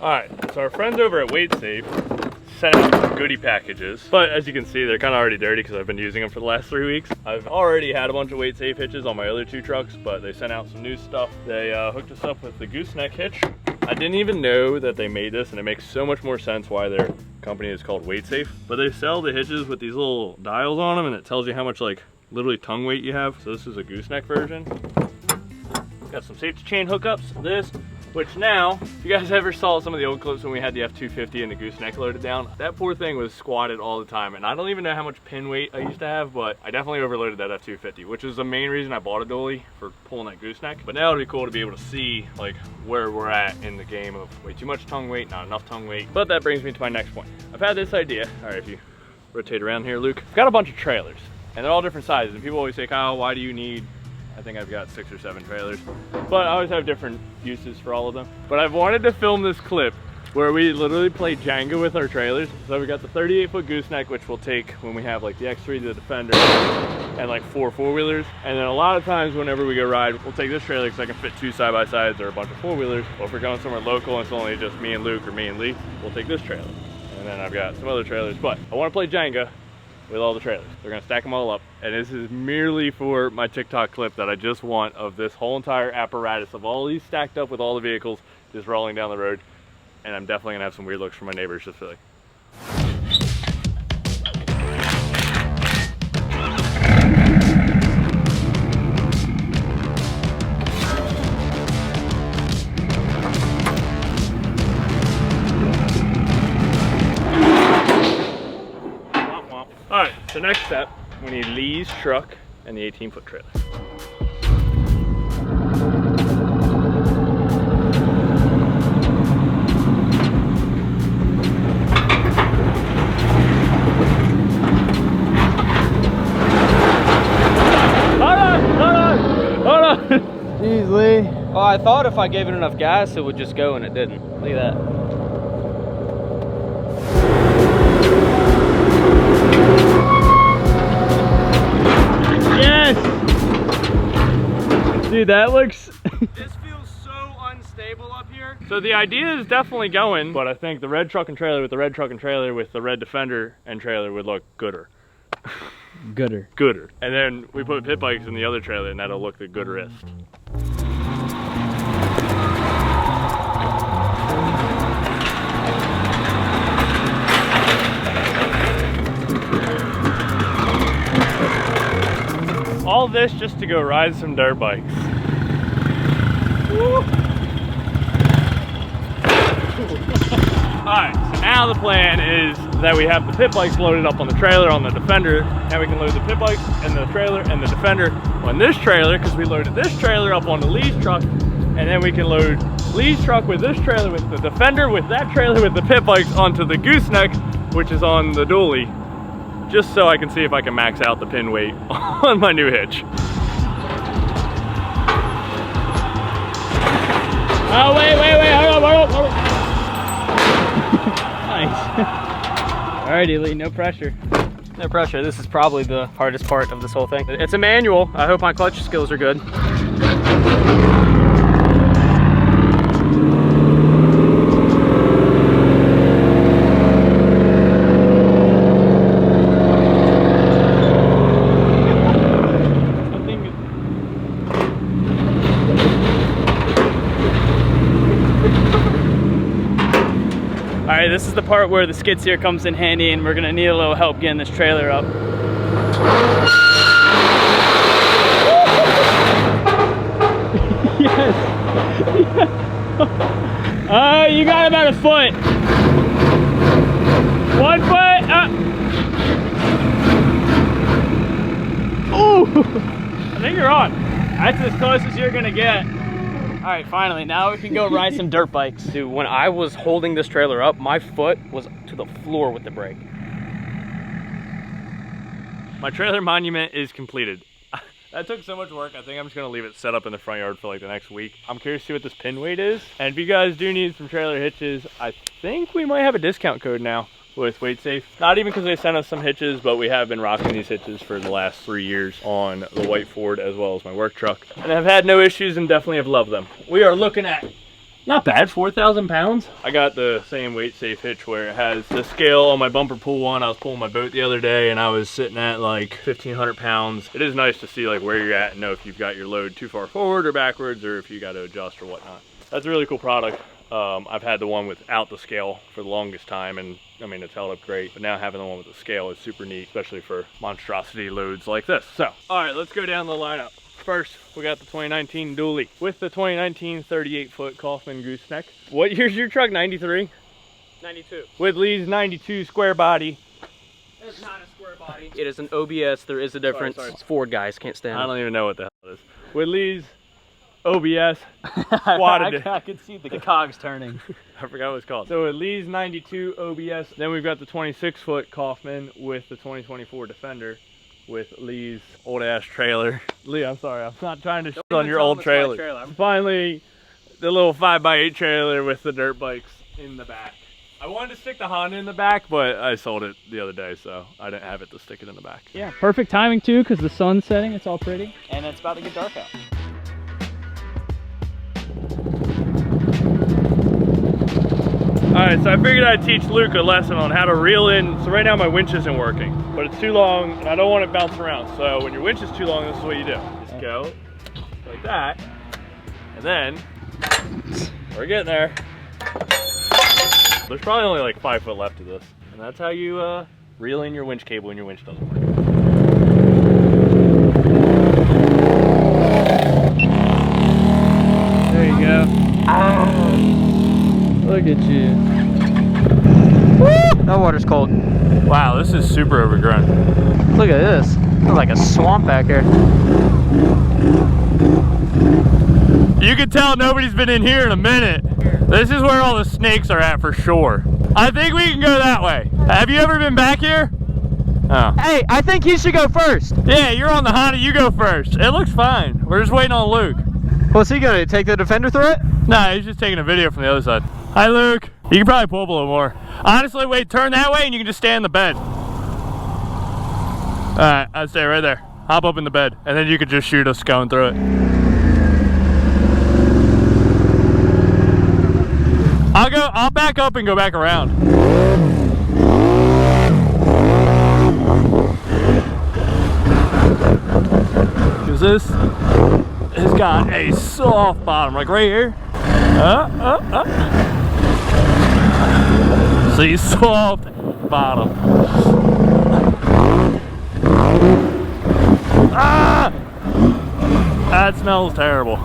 All right, so our friends over at Weight Safe sent out some goodie packages, but as you can see, they're kind of already dirty because I've been using them for the last 3 weeks. I've already had a bunch of Weight Safe hitches on my other 2 trucks, but they sent out some new stuff. They hooked us up with the gooseneck hitch. I didn't even know that they made this, and it makes so much more sense why their company is called Weight Safe. But they sell the hitches with these little dials on them, and it tells you how much, like, literally tongue weight you have. So this is a gooseneck version. Got some safety chain hookups. This, which now, if you guys ever saw some of the old clips when we had the F250 and the gooseneck loaded down, that poor thing was squatted all the time. And I don't even know how much pin weight I used to have, but I definitely overloaded that F250, which is the main reason I bought a dolly, for pulling that gooseneck. But now it'd be cool to be able to see like where we're at in the game of way too much tongue weight, not enough tongue weight. But that brings me to my next point. I've had this idea. All right, if you rotate around here, Luke, I've got a bunch of trailers and they're all different sizes. And people always say, Kyle, why do you need, I think I've got 6 or 7 trailers, but I always have different uses for all of them. But I've wanted to film this clip where we literally play Jenga with our trailers. So we got the 38-foot gooseneck, which we'll take when we have like the X3, the Defender, and like 4 4-wheelers. And then a lot of times whenever we go ride, we'll take this trailer because I can fit 2 side-by-sides or a bunch of 4-wheelers. Or if we're going somewhere local and it's only just me and Luke or me and Lee, we'll take this trailer. And then I've got some other trailers, but I want to play Jenga with all the trailers. They're gonna stack them all up, and this is merely for my TikTok clip that I just want of this whole entire apparatus of all these stacked up with all the vehicles just rolling down the road. And I'm definitely gonna have some weird looks from my neighbors just for like. Alright, so next step, we need Lee's truck and the 18-foot trailer. Hold on! Jeez, Lee. Oh, I thought if I gave it enough gas, it would just go, and it didn't. Look at that. Dude, that looks... This feels so unstable up here. So the idea is definitely going, but I think the red truck and trailer with the red truck and trailer with the red Defender and trailer would look gooder. Gooder. Gooder. And then we put pit bikes in the other trailer and that'll look the gooderest. All this just to go ride some dirt bikes. Woo. Alright, so now the plan is that we have the pit bikes loaded up on the trailer on the Defender. Now we can load the pit bikes and the trailer and the Defender on this trailer because we loaded this trailer up onto Lee's truck, and then we can load Lee's truck with this trailer with the Defender with that trailer with the pit bikes onto the gooseneck, which is on the dually, just so I can see if I can max out the pin weight on my new hitch. Oh, wait, hold on. Nice. Alrighty, Lee, no pressure. No pressure. This is probably the hardest part of this whole thing. It's a manual. I hope my clutch skills are good. Alright, this is the part where the skid steer comes in handy, and we're gonna need a little help getting this trailer up. Yes! You got about a foot. 1 foot! Ooh! I think you're on. That's as close as you're gonna get. All right, finally, now we can go ride some dirt bikes. Dude, when I was holding this trailer up, my foot was to the floor with the brake. My trailer monument is completed. That took so much work. I think I'm just gonna leave it set up in the front yard for like the next week. I'm curious to see what this pin weight is. And if you guys do need some trailer hitches, I think we might have a discount code now with Weight Safe. Not even because they sent us some hitches, but we have been rocking these hitches for the last 3 years on the white Ford as well as my work truck. And I've had no issues and definitely have loved them. We are looking at Not bad, 4,000 pounds. I got the same weight safe hitch where it has the scale on my bumper pull one. I was pulling my boat the other day and I was sitting at like 1,500 pounds. It is nice to see like where you're at and know if you've got your load too far forward or backwards or if you got to adjust or whatnot. That's a really cool product. I've had the one without the scale for the longest time, and I mean, it's held up great, but now having the one with the scale is super neat, especially for monstrosity loads like this. So, all right, let's go down the lineup. First, we got the 2019 dually with the 2019 38-foot Kaufman gooseneck. What year's your truck, 93? 92. With Lee's 92 square body. It's not a square body. It is an OBS, there is a difference. Sorry. It's Ford guys, can't stand it. I don't even know what the hell it is. With Lee's OBS, squatted. I could see the cogs turning. I forgot what it's called. So with Lee's 92 OBS, then we've got the 26-foot Kaufman with the 2024 Defender with Lee's old ass trailer. Lee, I'm sorry, I'm not trying to shit on your old trailer. Finally, the little 5x8 trailer with the dirt bikes in the back. I wanted to stick the Honda in the back, but I sold it the other day, so I didn't have it to stick it in the back. Yeah, perfect timing too, because the sun's setting, it's all pretty, and it's about to get dark out. Alright, so I figured I'd teach Luke a lesson on how to reel in. So right now my winch isn't working, but it's too long and I don't want it bouncing around. So when your winch is too long, this is what you do. Just go like that, and then we're getting there. There's probably only like 5 foot left of this. And that's how you reel in your winch cable when your winch doesn't work. There you go. Look at you. Woo! That water's cold. Wow, this is super overgrown. Look at this. Looks like a swamp back here. You can tell nobody's been in here in a minute. This is where all the snakes are at for sure. I think we can go that way. Have you ever been back here? Oh. Hey, I think he should go first. Yeah, you're on the Honda, you go first. It looks fine. We're just waiting on Luke. What's he gonna do, take the Defender through it? Nah, he's just taking a video from the other side. Hi, Luke. You can probably pull up a little more. Honestly, wait, turn that way and you can just stay in the bed. All right, I'd stay right there. Hop up in the bed, and then you could just shoot us going through it. I'll back up and go back around. Cause this has got a soft bottom, like right here. See, soft bottom. Ah! That smells terrible.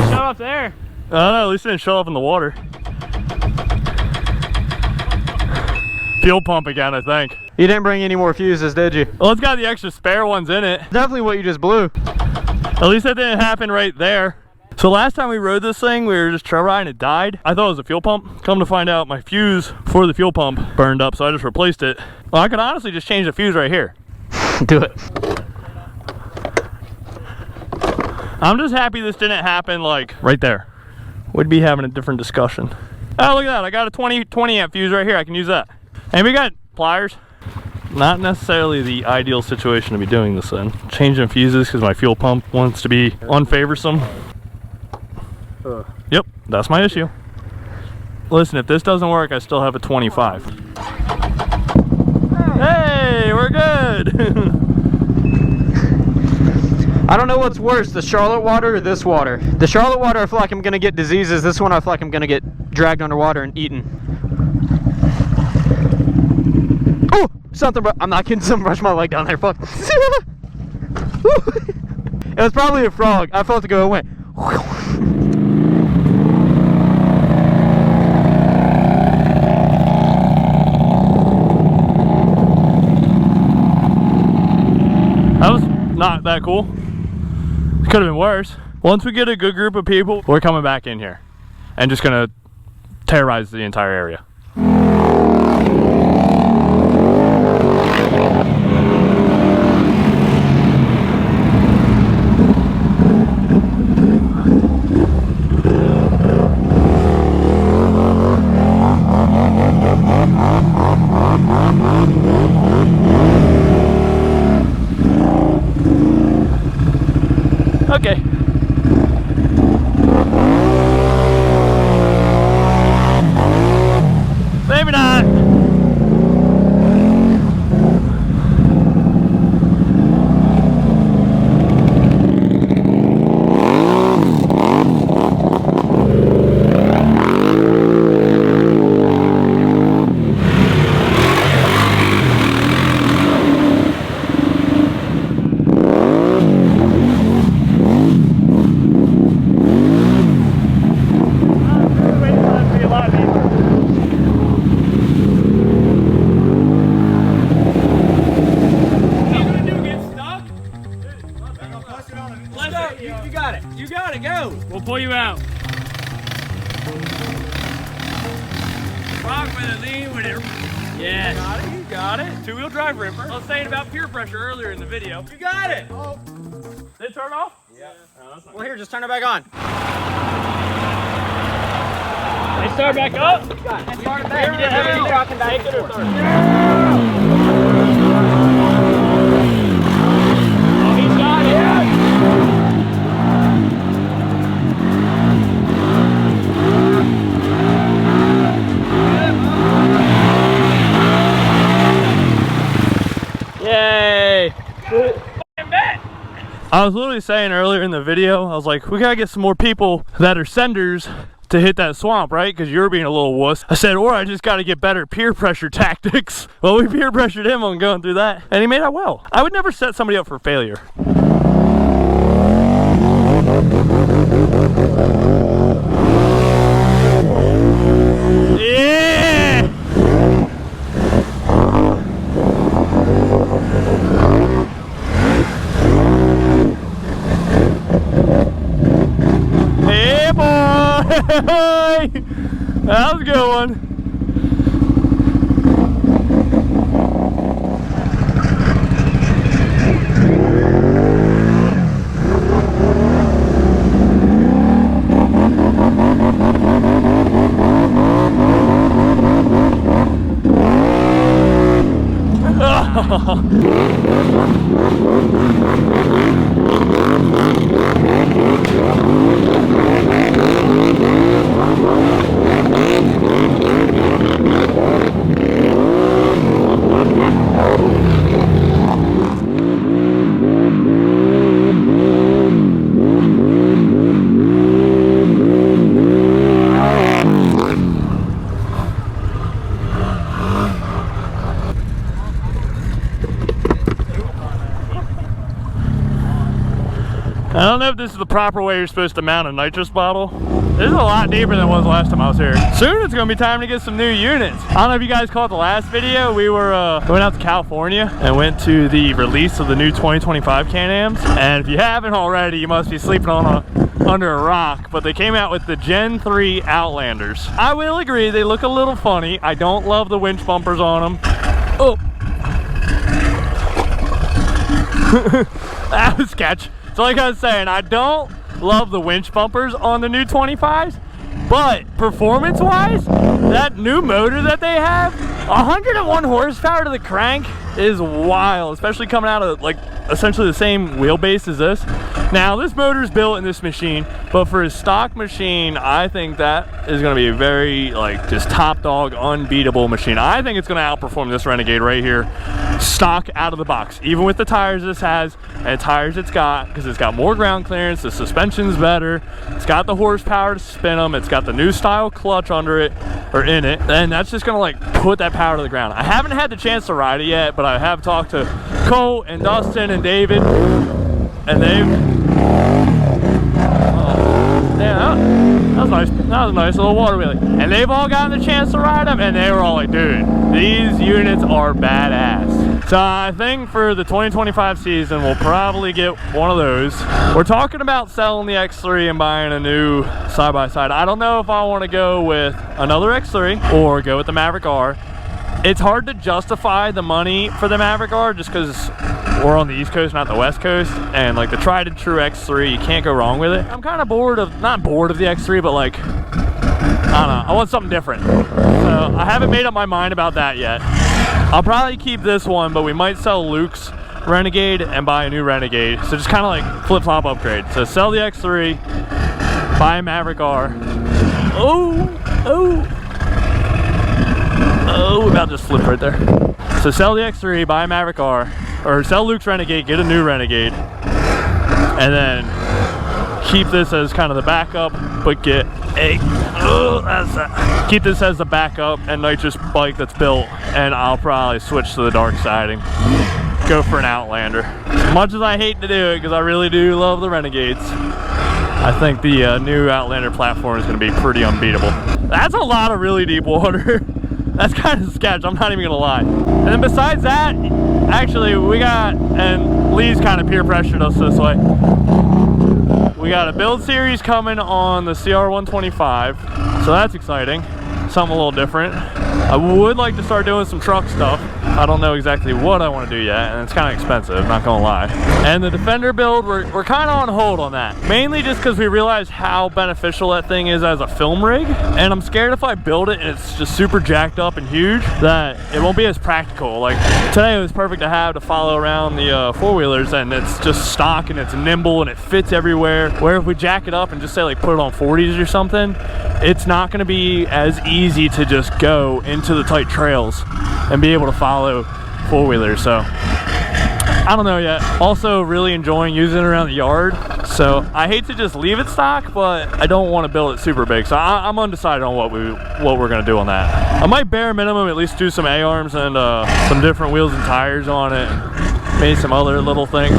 Shut up there. I don't know, at least it didn't show up in the water. Fuel pump again, I think. You didn't bring any more fuses, did you? Well, it's got the extra spare ones in it. Definitely what you just blew. At least that didn't happen right there. So last time we rode this thing, we were just trail riding, it died. I thought it was a fuel pump. Come to find out, my fuse for the fuel pump burned up, so I just replaced it. Well, I could honestly just change the fuse right here. Do it. I'm just happy this didn't happen like right there. We'd be having a different discussion. Oh, look at that. I got a 20 amp fuse right here. I can use that. And we got pliers. Not necessarily the ideal situation to be doing this in. Changing fuses because my fuel pump wants to be unfavorsome. Yep, that's my issue. Listen, if this doesn't work, I still have a 25. Hey, we're good. I don't know what's worse, the Charlotte water or this water. The Charlotte water, I feel like I'm gonna get diseases. This one, I feel like I'm gonna get dragged underwater and eaten. Oh, something, I'm not kidding, something brushed my leg down there, fuck. It was probably a frog. I felt it go away. That was not that cool. It could have been worse. Once we get a good group of people, we're coming back in here and just gonna terrorize the entire area. Okay. Maybe not. You got it, go! We'll pull you out. Rock with it, lean with it. Yes. You got it. Two-wheel drive ripper. I was saying about peer pressure earlier in the video. You got it! Oh. Did it turn off? Yeah. Oh, that's not Well, here, just turn it back on. They start back up? Start it back. You didn't have any rocking back and forth. Oh, he's got it. Yay! I was literally saying earlier in the video, I was like, we gotta get some more people that are senders to hit that swamp, right? Because you're being a little wuss. I said, or I just gotta get better peer pressure tactics. Well, we peer pressured him on going through that, and he made out well. I would never set somebody up for failure. Yeah! Hey boy! That was a good one. I don't know if this is the proper way you're supposed to mount a nitrous bottle. This is a lot deeper than it was last time I was here. Soon it's gonna be time to get some new units. I don't know if you guys caught the last video. We went out to California and went to the release of the new 2025 Can-Ams. And if you haven't already, you must be sleeping on under a rock. But they came out with the Gen 3 Outlanders. I will agree, they look a little funny. I don't love the winch bumpers on them. Oh. That was sketch. So like I was saying, I don't love the winch bumpers on the new 25s, but performance-wise, that new motor that they have, 101 horsepower to the crank is wild, especially coming out of like essentially the same wheelbase as this. Now this motor is built in this machine, but for a stock machine, I think that is going to be a very like just top dog, unbeatable machine. I think it's going to outperform this Renegade right here, stock out of the box, even with the tires this has and tires it's got, because it's got more ground clearance, the suspension's better, it's got the horsepower to spin them, it's got the new style clutch under it or in it, and that's just going to like put that power to the ground. I haven't had the chance to ride it yet, but I have talked to Cole and Dustin and David, and they've that was nice. That was a nice little water wheelie. And they've all gotten the chance to ride them, and they were all like, dude, these units are badass. So I think for the 2025 season, we'll probably get one of those. We're talking about selling the X3 and buying a new side-by-side. I don't know if I want to go with another X3 or go with the Maverick R. It's hard to justify the money for the Maverick R just because we're on the East Coast, not the West Coast, and like the tried and true X3, you can't go wrong with it. I'm kind of bored of, not bored of the X3, but like, I don't know, I want something different. So I haven't made up my mind about that yet. I'll probably keep this one, but we might sell Luke's Renegade and buy a new Renegade. So just kind of like flip-flop upgrade. So sell the X3, buy a Maverick R. Oh, we about just flipped right there. So sell the X3, buy a Maverick R, or sell Luke's Renegade, get a new Renegade, and then keep this as kind of the backup, but get a, keep this as the backup and nitrous bike that's built, and I'll probably switch to the dark side and go for an Outlander. As much as I hate to do it, because I really do love the Renegades, I think the new Outlander platform is going to be pretty unbeatable. That's a lot of really deep water. That's kind of sketch, I'm not even gonna lie. And then besides that, actually we got, and Lee's kind of peer pressured us this way, we got a build series coming on the CR125, so that's exciting. Something a little different. I would like to start doing some truck stuff. I don't know exactly what I want to do yet, and it's kind of expensive, not gonna lie. And the Defender build, we're kind of on hold on that. Mainly just because we realized how beneficial that thing is as a film rig, and I'm scared if I build it and it's just super jacked up and huge, that it won't be as practical. Like today it was perfect to have to follow around the four-wheelers, and it's just stock and it's nimble and it fits everywhere. Where if we jack it up and just say like put it on 40s or something, it's not gonna be as easy to just go into the tight trails and be able to follow four-wheelers. So I don't know yet. Also really enjoying using it around the yard, so I hate to just leave it stock, but I don't want to build it super big, so I'm undecided on what we're gonna do on that. I might bare minimum at least do some A-arms and some different wheels and tires on it, and maybe some other little things.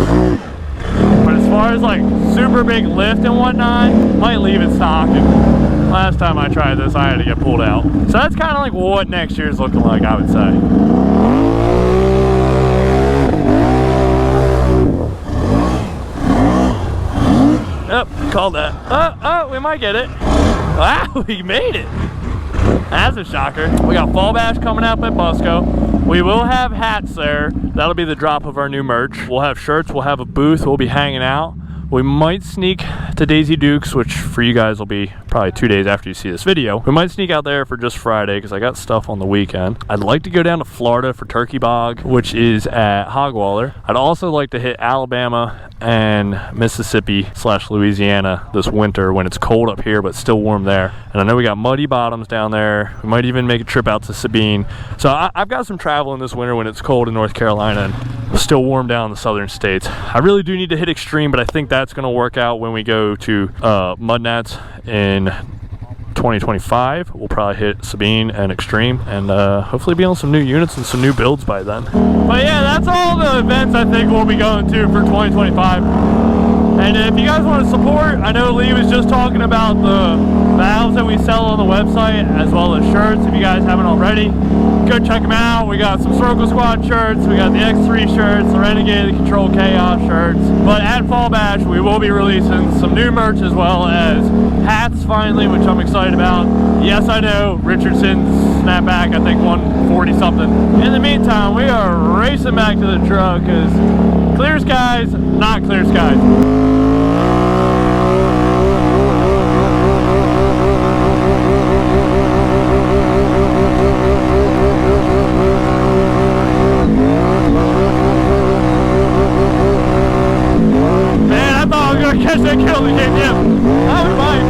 But as far as like super big lift and whatnot, might leave it stock. And last time I tried this, I had to get pulled out. So that's kind of like what next year's looking like, I would say. Yep, called that. Oh, we might get it. Wow, we made it. That's a shocker. We got Fall Bash coming up at Busco. We will have hats there. That'll be the drop of our new merch. We'll have shirts, we'll have a booth, we'll be hanging out. We might sneak to Daisy Dukes, which for you guys will be probably 2 days after you see this video. We might sneak out there for just Friday because I got stuff on the weekend. I'd like to go down to Florida for Turkey Bog, which is at Hogwaller. I'd also like to hit Alabama and Mississippi/Louisiana this winter when it's cold up here but still warm there. And I know we got Muddy Bottoms down there. We might even make a trip out to Sabine. So I've got some traveling this winter when it's cold in North Carolina and still warm down in the southern states. I really do need to hit Extreme, but I think that's going to work out when we go to Mud Nats in 2025. We'll probably hit Sabine and Extreme and hopefully be on some new units and some new builds by then. But yeah, that's all the events I think we'll be going to for 2025. And if you guys want to support, I know Lee was just talking about the valves that we sell on the website as well as shirts. If you guys haven't already, go check them out. We got some Circle Squad shirts, we got the X3 shirts, the Renegade, the Control Chaos shirts. But at Fall Bash, we will be releasing some new merch as well as hats finally, which I'm excited about. Yes, I know, Richardson's snapback, I think 140 something. In the meantime, we are racing back to the truck because clear skies, not clear skies. Catch that kill the game, yeah. I was fine.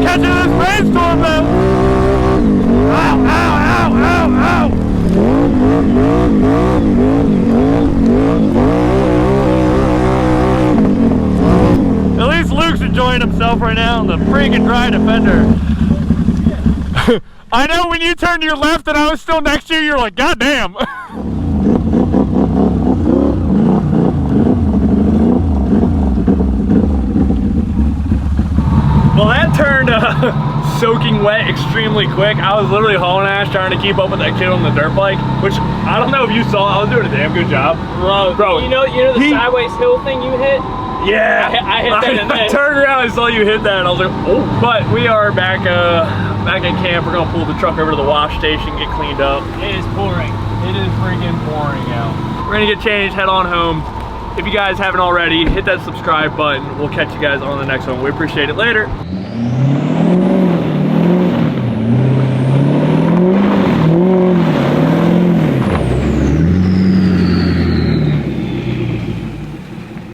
Catching this rainstorm, man. Ow, ow, ow, ow, ow. At least Luke's enjoying himself right now in the freaking dry Defender. I know when you turned to your left and I was still next to you, you're like, God damn. Well, that turned soaking wet extremely quick. I was literally hauling ass trying to keep up with that kid on the dirt bike, which I don't know if you saw. I was doing a damn good job. Bro, you know the sideways hill thing you hit? Yeah. I hit that in there. I turned around and saw you hit that and I was like, oh. But we are back at camp. We're gonna pull the truck over to the wash station, get cleaned up. It is pouring. It is freaking pouring out. We're gonna get changed, head on home. If you guys haven't already, hit that subscribe button. We'll catch you guys on the next one. We appreciate it. Later.